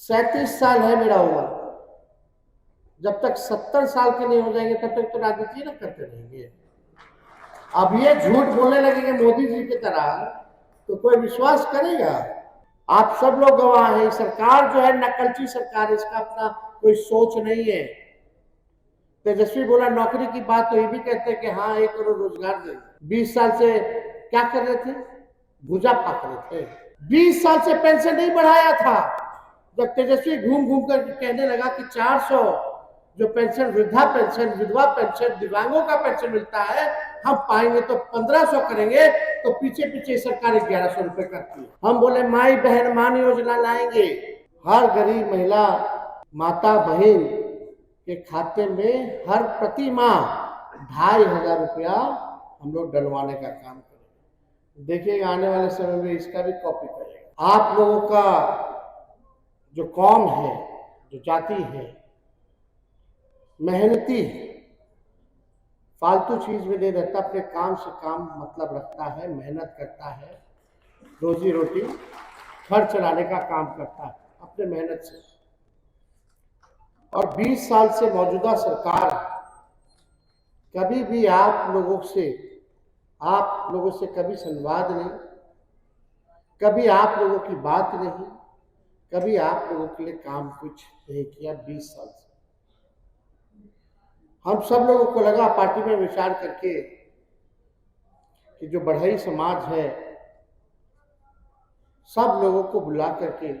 37 साल है मेरा उम्र। जब तक 70 साल के नहीं हो जाएंगे तब तक तो राजनीति ना करते रहेंगे। अब ये झूठ बोलने लगेंगे मोदी जी की तरह तो कोई विश्वास करेगा? आप सब लोग गवाह हैं। सरकार जो है नकलची सरकार, इसका अपना कोई सोच नहीं है। तेजस्वी बोला नौकरी की बात तो ये भी कहते हैं कि हाँ 1 करोड़ रोजगार दे। 20 साल से क्या कर रहे थे? भुजा फाक रहे थे। 20 साल से पेंशन नहीं बढ़ाया था। जब तेजस्वी घूम घूम कर कहने लगा कि 400 जो पेंशन, वृद्धा पेंशन, विधवा पेंशन, दिव्यांगों का पेंशन मिलता है, हम पाएंगे तो 1500 करेंगे, तो पीछे पीछे सरकार 1100 रुपए करती है। हम बोले माई बहन मान योजना लाएंगे, हर गरीब महिला माता बहन के खाते में हर प्रति माह 2500 रुपया हम लोग डलवाने का काम करेंगे। देखिएगा आने वाले समय में इसका भी कॉपी करेगा। आप लोगों का जो कौम है, जो जाति है, मेहनती, फालतू चीज में नहीं रहता, अपने काम से काम मतलब रखता है, मेहनत करता है, रोजी रोटी घर चलाने का काम करता है अपने मेहनत से। और 20 साल से मौजूदा सरकार कभी भी आप लोगों से कभी संवाद नहीं, कभी आप लोगों की बात नहीं, कभी आप लोगों के लिए काम कुछ नहीं किया 20 साल से। हम सब लोगों को लगा पार्टी में विचार करके कि जो बढ़ई समाज है, सब लोगों को बुला करके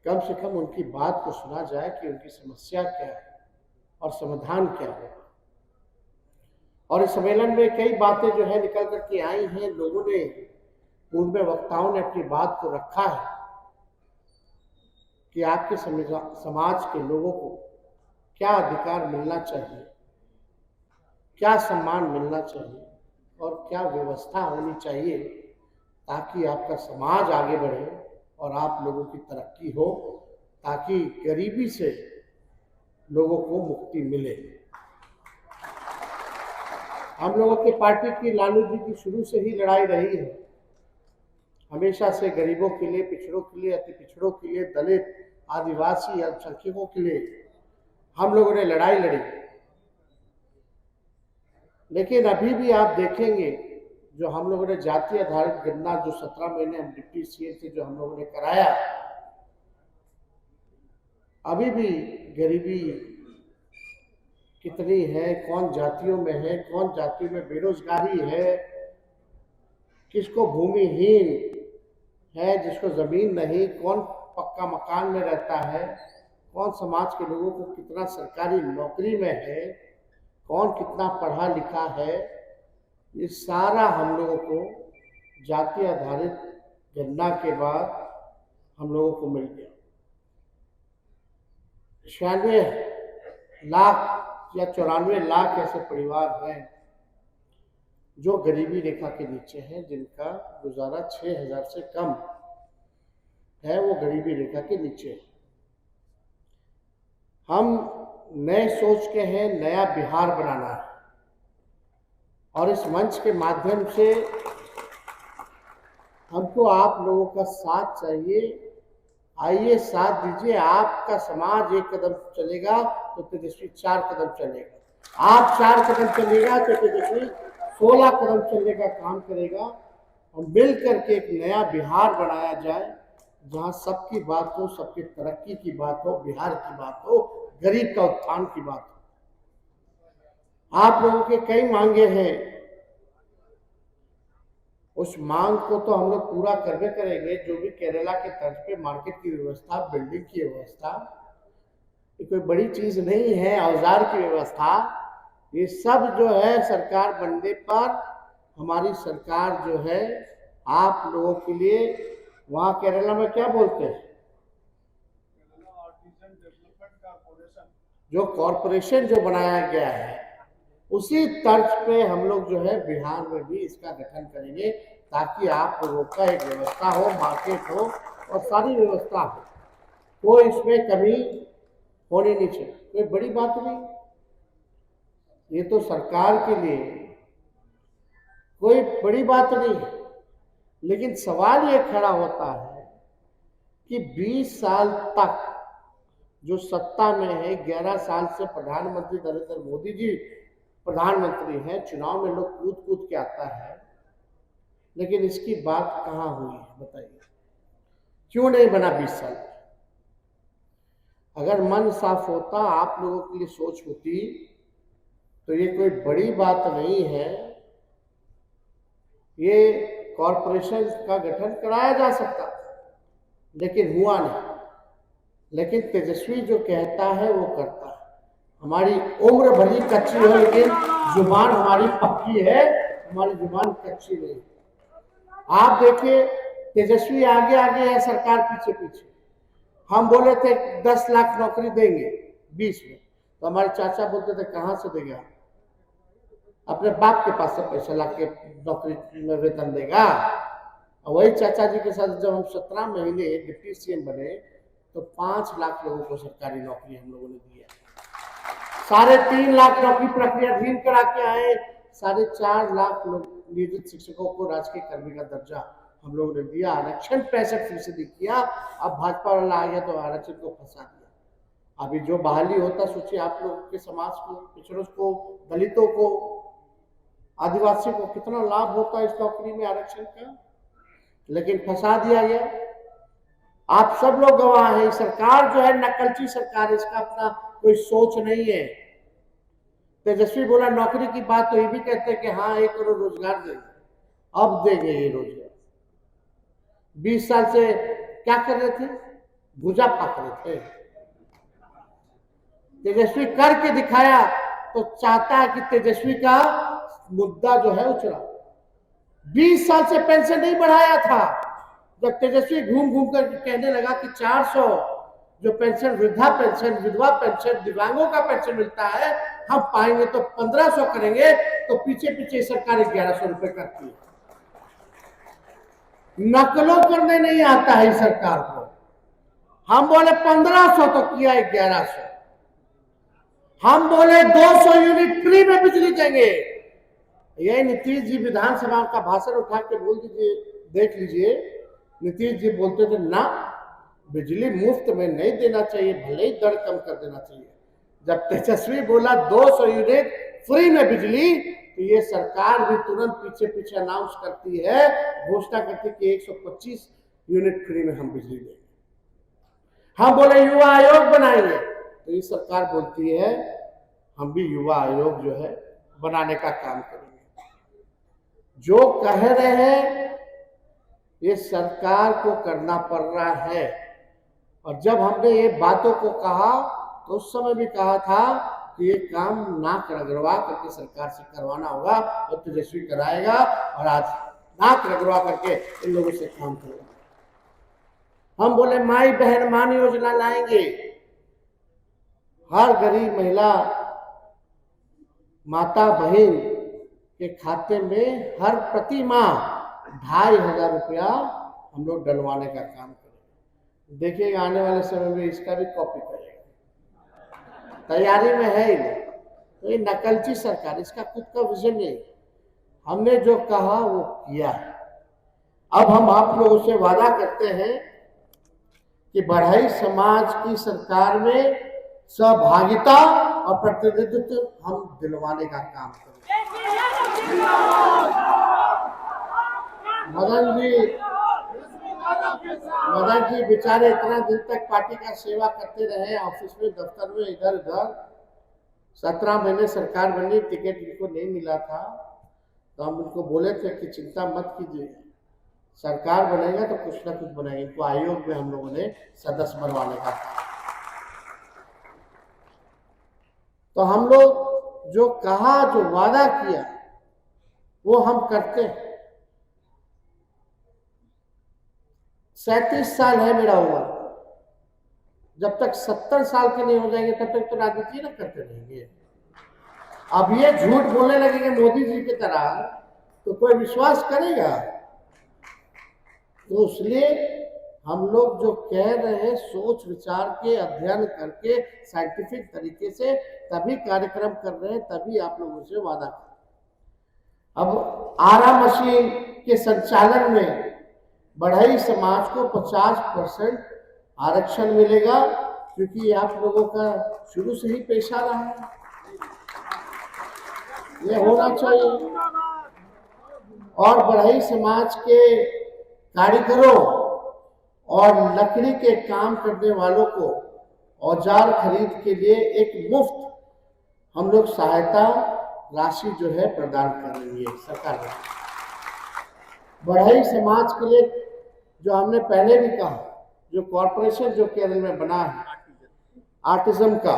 कम से कम उनकी बात को सुना जाए कि उनकी समस्या क्या है और समाधान क्या है। और इस सम्मेलन में कई बातें जो है निकल करके आई हैं। लोगों ने, पूर्व में वक्ताओं ने अपनी बात को रखा है कि आपके समाज के लोगों को क्या अधिकार मिलना चाहिए, क्या सम्मान मिलना चाहिए और क्या व्यवस्था होनी चाहिए ताकि आपका समाज आगे बढ़े और आप लोगों की तरक्की हो, ताकि गरीबी से लोगों को मुक्ति मिले। हम लोगों की पार्टी की, लालू जी की शुरू से ही लड़ाई रही है, हमेशा से गरीबों के लिए, पिछड़ों के लिए, अति पिछड़ों के लिए, दलित, आदिवासी, अल्पसंख्यकों के लिए हम लोगों ने लड़ाई लड़ी। लेकिन अभी भी आप देखेंगे जो हम लोगों ने जाति आधारित गणना, जो 17 महीने हम डिप्टी सीएम से जो हम लोगों ने कराया, अभी भी गरीबी कितनी है, कौन जातियों में है, कौन जाति में बेरोजगारी है, किसको भूमिहीन है, जिसको जमीन नहीं, कौन पक्का मकान में रहता है, कौन समाज के लोगों को कितना सरकारी नौकरी में है, कौन कितना पढ़ा लिखा है, ये सारा हम लोगों को जाति आधारित गणना के बाद हम लोगों को मिल गया। 96 लाख या 94 लाख ऐसे परिवार हैं जो गरीबी रेखा के नीचे हैं, जिनका गुजारा 6000 से कम है, वो गरीबी रेखा के नीचे है। हम नए सोच के हैं, नया बिहार बनाना है और इस मंच के माध्यम से हमको आप लोगों का साथ चाहिए। आइए साथ दीजिए। आपका समाज 1 कदम चलेगा तो तेजस्वी 4 कदम चलेगा, आप 4 कदम चलेगा तो तेजस्वी 16 कदम चलने का काम करेगा और मिल करके एक नया बिहार बनाया जाए जहां सबकी बात हो, सबकी तरक्की की बात हो, बिहार की बात हो, गरीब का उत्थान की बात हो। आप लोगों के कई मांगे हैं, उस मांग को तो हम लोग पूरा करके करेंगे। जो भी केरला के तर्ज पे मार्केट की व्यवस्था, बिल्डिंग की व्यवस्था, ये कोई बड़ी चीज नहीं है, औजार की व्यवस्था, ये सब जो है सरकार बनने पर हमारी सरकार जो है आप लोगों के लिए, वहां केरला में क्या बोलते हैं, जो कॉरपोरेशन जो बनाया गया है, उसी तर्ज पे हम लोग जो है बिहार में भी इसका गठन करेंगे ताकि आप लोगों का एक व्यवस्था हो, मार्केट हो और सारी व्यवस्था हो, कोई इसमें कमी होनी नहीं चाहिए। कोई बड़ी बात नहीं, ये तो सरकार के लिए कोई बड़ी बात नहीं है। लेकिन सवाल ये खड़ा होता है कि 20 साल तक जो सत्ता में है, 11 साल से प्रधानमंत्री नरेंद्र मोदी जी प्रधानमंत्री हैं, चुनाव में लोग कूद कूद के आता है, लेकिन इसकी बात कहाँ हुई है बताइए? क्यों नहीं बना 20 साल? अगर मन साफ होता, आप लोगों के लिए सोच होती, तो ये कोई बड़ी बात नहीं है, ये कॉरपोरेशन का गठन कराया जा सकता, लेकिन हुआ नहीं। लेकिन तेजस्वी जो कहता है वो करता है। हमारी उम्र भली कच्ची है, लेकिन जुबान हमारी पक्की है, हमारी जुबान कच्ची नहीं। आप देखिए, तेजस्वी आगे आगे है, सरकार पीछे पीछे। हम बोले थे 10 लाख नौकरी देंगे 20 में, तो हमारे चाचा बोलते थे कहां से देगा? अपने बाप के पास से पैसा ला के नौकरी में वेतन देगा। वही चाचा जी के साथ जब हम 17 महीने डिप्टी सीएम बने, तो 5 लाख लोगों को सरकारी नौकरी हम लोगों ने दिया। 3.5 लाख नौकरी प्रक्रियाधीन करा के आए, 4.5 लाख लोग नियोजित शिक्षकों को राजकीय कर्मी का दर्जा हम लोगों ने दिया। आरक्षण 65% किया। अब भाजपा वाला आ गया तो आरक्षण को फंसा दिया। अभी जो बहाली होता, सोचिए आप लोग के समाज को, पिछड़ों को, दलितों को, आदिवासी को कितना लाभ होता है इस नौकरी में आरक्षण का, लेकिन फंसा दिया गया। आप सब लोग गवाह हैं। सरकार जो है नकलची सरकार, इसका अपना कोई सोच नहीं है। तेजस्वी बोला नौकरी की बात, तो ये भी कहते हैं कि हाँ 1 करोड़ रोजगार देंगे, अब देंगे ये रोजगार। 20 साल से क्या कर रहे थे? भुजा फाक रहे थे। तेजस्वी करके दिखाया, तो चाहता है कि तेजस्वी का मुद्दा जो है उछला। 20 साल से पेंशन नहीं बढ़ाया था। जब तेजस्वी घूम घूम कर कहने लगा कि 400 जो पेंशन, वृद्धा पेंशन, विधवा पेंशन, दिव्यांगों का पेंशन मिलता है, हम पाएंगे तो 1500 करेंगे, तो पीछे पीछे सरकार 1100 रुपए करती है। नकलों करने नहीं आता है सरकार को। हम बोले 1500 तो किया 1100। हम बोले 200 यूनिट फ्री में बिजली देंगे। यही नीतीश जी विधानसभा का भाषण उठा के बोल दीजिए, देख लीजिए। नीतीश जी बोलते थे ना, बिजली मुफ्त में नहीं देना चाहिए, भले ही दर कम कर देना चाहिए। जब तेजस्वी बोला 200 यूनिट फ्री में बिजली, तो ये सरकार भी तुरंत पीछे पीछे अनाउंस करती है, घोषणा करती है कि 125 यूनिट फ्री में हम बिजली देंगे। हम बोले युवा आयोग बनाएंगे, तो ये सरकार बोलती है हम भी युवा आयोग जो है बनाने का काम करेंगे। जो कह रहे हैं ये सरकार को करना पड़ रहा है। और जब हमने ये बातों को कहा, तो उस समय भी कहा था कि ये काम नाक रगड़वा करके सरकार से करवाना होगा, तो तेजस्वी कराएगा। और आज नाक रगड़वा करके इन लोगों से काम करेगा। हम बोले माई बहन मान योजना लाएंगे, हर गरीब महिला माता बहन के खाते में हर प्रति माह 2500 रुपया हम लोग डलवाने का काम करेंगे। देखिएगा आने वाले समय में इसका भी कॉपी करेगा, तैयारी में है ही नहीं। तो ये नकलची सरकार, इसका खुद का विजन नहीं। हमने जो कहा वो किया है। अब हम आप लोगों से वादा करते हैं कि बढ़ई समाज की सरकार में सहभागिता और प्रतिनिधित्व हम दिलवाने का काम करेंगे। मदन जी बेचारे इतना दिन तक पार्टी का सेवा करते रहे, ऑफिस में, दफ्तर में, इधर उधर। 17 महीने सरकार बनी, टिकट इनको नहीं मिला था, तो हम उनको बोले थे कि चिंता मत कीजिए, सरकार बनेगा तो कुछ ना कुछ बनाएंगे। इनको आयोग में हम लोगों ने सदस्य बनवाने का था। तो हम लोग जो कहा, जो वादा किया, वो हम करते हैं। 37 साल है मेरा उम्र। जब तक 70 साल के नहीं हो जाएंगे तब तक तो राजनीति ना करते रहेंगे। अब ये झूठ बोलने लगेंगे मोदी जी की तरह, तो कोई विश्वास करेगा? तो इसलिए हम लोग जो कह रहे हैं, सोच विचार के, अध्ययन करके, साइंटिफिक तरीके से तभी कार्यक्रम कर रहे हैं, तभी आप लोगों से वादा कर। अब आरा मशीन के संचालन में बढ़ई समाज को 50% आरक्षण मिलेगा, क्योंकि आप लोगों का शुरू से ही पेशा रहा है, ये होना चाहिए। और बढ़ई समाज के कारीगरों और लकड़ी के काम करने वालों को औजार खरीद के लिए एक मुफ्त हम लोग सहायता राशि जो है प्रदान कर रही है सरकार। बढ़ई समाज के लिए जो हमने पहले भी कहा, जो कॉरपोरेशन जो केरल में बना है आर्टिज्म का,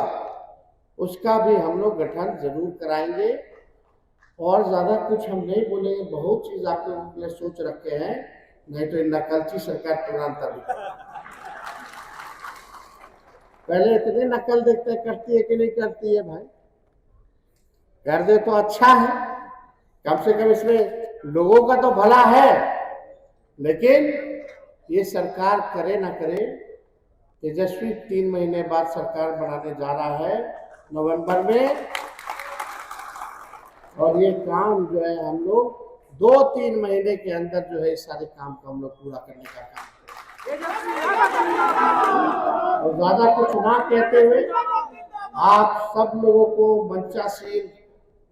उसका भी हम लोग गठन जरूर कराएंगे। और ज्यादा कुछ हम नहीं बोलेंगे, बहुत चीज आप लोगों के लिए सोच रखे हैं, नहीं तो नकलची सरकार तुरंत अभी। पहले इतने नकल देखते करती है कि नहीं करती है भाई, कर दे तो अच्छा है, कम से कम इसमें लोगों का तो भला है। लेकिन ये सरकार करे ना करे, तेजस्वी 3 महीने बाद सरकार बनाने जा रहा है नवंबर में, और ये काम जो है हम लोग 2-3 महीने के अंदर जो है इस सारे काम को हम लोग पूरा करने का काम करेंगे। और ज्यादा कुछ ना कहते हुए आप सब लोगों को मंचासीन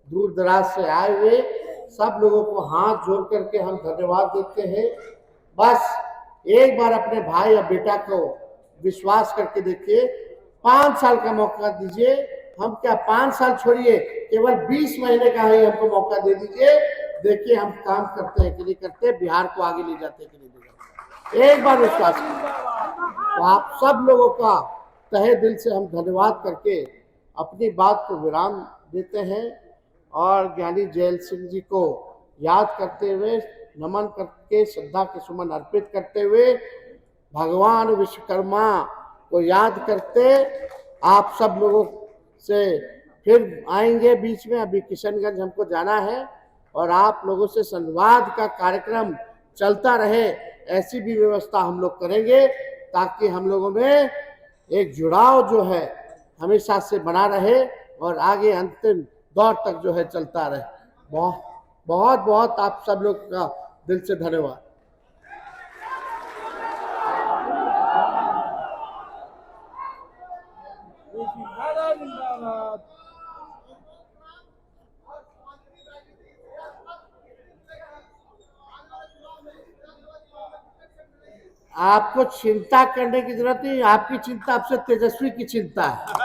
दूर दराज से आए हुए सब लोगों को हाथ जोड़ करके हम धन्यवाद देते हैं। बस एक बार अपने भाई या बेटा को विश्वास करके देखिए, 5 साल का मौका दीजिए। हम क्या 5 साल छोड़िए, केवल 20 महीने का ही हमको मौका दे दीजिए, देखिए हम काम करते हैं कि नहीं करते, बिहार को आगे ले जाते हैं कि नहीं ले जाते। एक बार विश्वास कीजिए। तो आप सब लोगों का तहे दिल से हम धन्यवाद करके अपनी बात को विराम देते हैं, और ज्ञानी जैल सिंह जी को याद करते हुए, नमन करके, श्रद्धा के सुमन अर्पित करते हुए, भगवान विश्वकर्मा को याद करते आप सब लोगों से फिर आएंगे बीच में। अभी किशनगंज हमको जाना है, और आप लोगों से संवाद का कार्यक्रम चलता रहे, ऐसी भी व्यवस्था हम लोग करेंगे, ताकि हम लोगों में एक जुड़ाव जो है हमेशा से बना रहे, और आगे अंतिम दौर तक जो है चलता रहे। बहुत बहुत आप सब लोग का दिल से धन्यवाद। आपको चिंता करने की जरूरत नहीं, आपकी चिंता आपसे तेजस्वी की चिंता है।